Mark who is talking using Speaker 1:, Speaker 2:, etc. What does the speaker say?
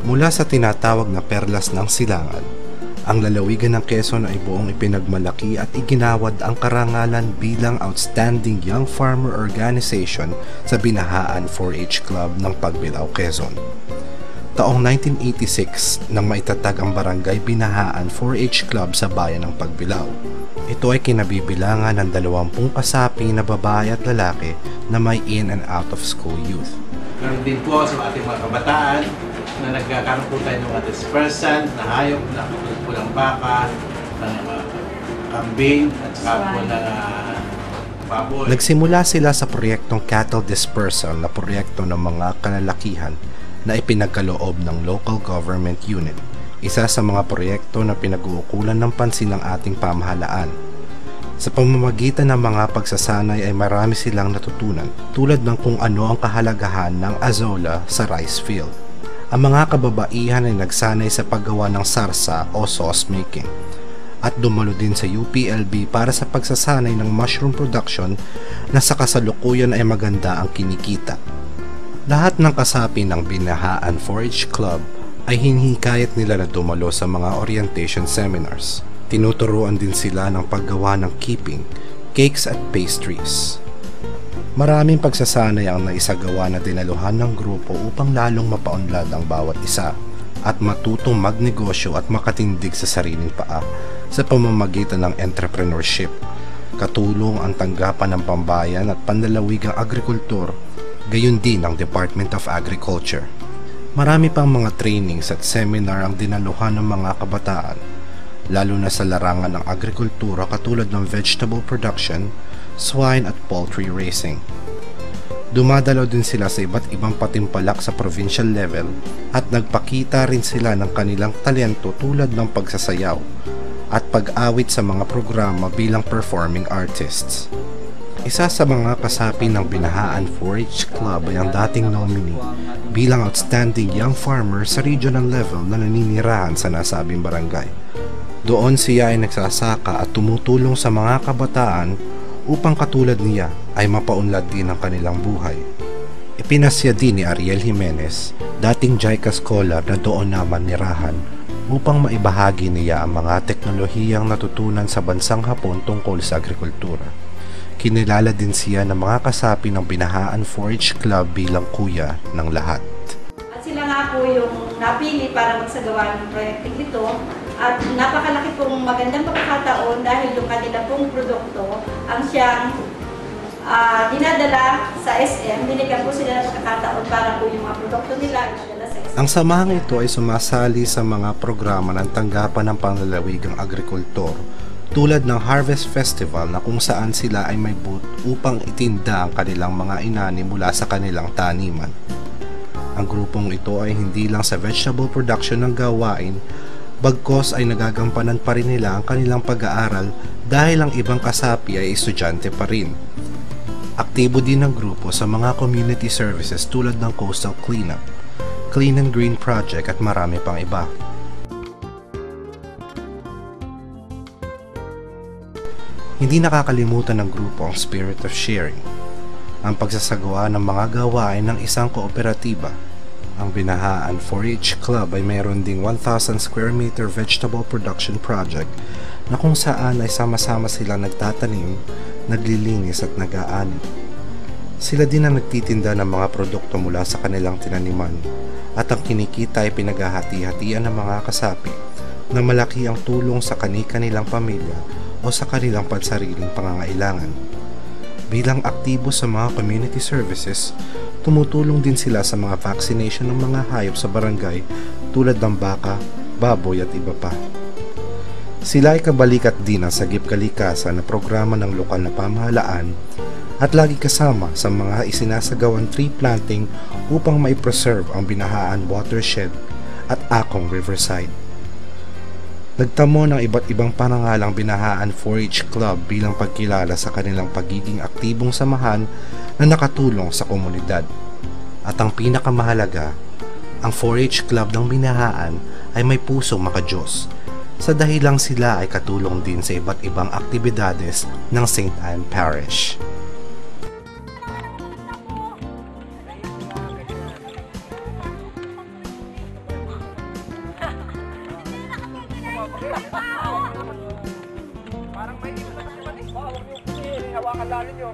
Speaker 1: Mula sa tinatawag na Perlas ng Silangan, ang lalawigan ng Quezon ay buong ipinagmalaki at iginawad ang karangalan bilang Outstanding Young Farmer Organization sa Binahaan 4-H Club ng Pagbilao, Quezon. Taong 1986 nang maitatag ang Barangay Binahaan 4-H Club sa bayan ng Pagbilao. Ito ay kinabibilangan ng 20 kasapi na babae at lalaki na may in and out of school youth.
Speaker 2: Meron din po sa ating mga kabataan na nagkakaroon po tayo ng mga dispersant, na hayop, na pulang baka, ng kambing, at saka po ng baboy.
Speaker 1: Nagsimula sila sa proyektong cattle dispersal na proyekto ng mga kalalakihan na ipinagkaloob ng local government unit. Isa sa mga proyekto na pinag-uukulan ng pansin ng ating pamahalaan. Sa pamamagitan ng mga pagsasanay ay marami silang natutunan, tulad ng kung ano ang kahalagahan ng azola sa rice field. Ang mga kababaihan ay nagsanay sa paggawa ng sarsa o sauce making at dumalo din sa UPLB para sa pagsasanay ng mushroom production na sa kasalukuyan ay maganda ang kinikita. Lahat ng kasapi ng Binahaan 4-H Club ay hinihikayat nila na dumalo sa mga orientation seminars. Tinuturuan din sila ng paggawa ng keeping, cakes at pastries. Maraming pagsasanay ang naisagawa na dinaluhan ng grupo upang lalong mapaunlad ang bawat isa at matutong magnegosyo at makatindig sa sariling paa sa pamamagitan ng entrepreneurship. Katulong ang tanggapan ng pambayan at panlalawigang agrikultur, gayon din ang Department of Agriculture. Marami pang mga trainings at seminar ang dinaluhan ng mga kabataan, lalo na sa larangan ng agrikultura katulad ng vegetable production, swine at poultry raising. Dumadalaw din sila sa iba't ibang patimpalak sa provincial level at nagpakita rin sila ng kanilang talento tulad ng pagsasayaw at pag-awit sa mga programa bilang performing artists. Isa sa mga kasapi ng Binahaan 4-H Club ay ang dating nominee bilang Outstanding Young Farmer sa regional level na naninirahan sa nasabing barangay. Doon siya ay nagsasaka at tumutulong sa mga kabataan upang katulad niya ay mapaunlad din ang kanilang buhay. Ipinasya din ni Ariel Jimenez, dating JICA scholar na doon naman nirahan, upang maibahagi niya ang mga teknolohiyang natutunan sa bansang Hapon tungkol sa agrikultura. Kinilala din siya ng mga kasapi ng Binahaan 4-H Club bilang kuya ng lahat.
Speaker 3: At sila nga po yung napili para magsagawa ng proyekting ito. At napakalaki pong magandang pagkakataon dahil yung kanila pong produkto ang siyang dinadala sa SM. Binigyan po sila ng pagkakataon para po yung mga produkto nila dinadala sa SM.
Speaker 1: Ang samahang ito ay sumasali sa mga programa ng tanggapan ng panlalawigang agrikultor tulad ng Harvest Festival na kung saan sila ay may booth upang itinda ang kanilang mga inani mula sa kanilang taniman. Ang grupong ito ay hindi lang sa vegetable production ng gawain, bagkos ay nagagampanan pa rin nila ang kanilang pag-aaral dahil ang ibang kasapi ay estudyante pa rin. Aktibo din ang grupo sa mga community services tulad ng Coastal Cleanup, Clean and Green Project at marami pang iba. Hindi nakakalimutan ng grupo ang spirit of sharing, ang pagsasagawa ng mga gawain ng isang kooperatiba. Ang Binahaan 4-H Club ay mayroon ding 1,000 square meter vegetable production project na kung saan ay sama-sama sila nagtatanim, naglilinis at nag-aani. Sila din ang nagtitinda ng mga produkto mula sa kanilang tinaniman at ang kinikita ay pinaghahati-hatian ng mga kasapi na malaki ang tulong sa kani-kanilang pamilya o sa kanilang pansariling pangangailangan. Bilang aktibo sa mga community services, tumutulong din sila sa mga vaccination ng mga hayop sa barangay tulad ng baka, baboy at iba pa. Sila ay kabalikat din ang Sagip Kalikasan na programa ng lokal na pamahalaan at lagi kasama sa mga isinasagawang tree planting upang mai-preserve ang Binahaan watershed at Akong Riverside. Nagtamo ng iba't ibang parangalang Binahaan 4-H Club bilang pagkilala sa kanilang pagiging aktibong samahan na nakatulong sa komunidad. At ang pinakamahalaga, ang 4-H Club ng Binahaan ay may pusong makadiyos sa dahilang sila ay katulong din sa iba't ibang aktibidades ng St. Anne Parish.
Speaker 4: Parang may dito naman naman eh. Huwag niyo kasi hawakan lalo niyo.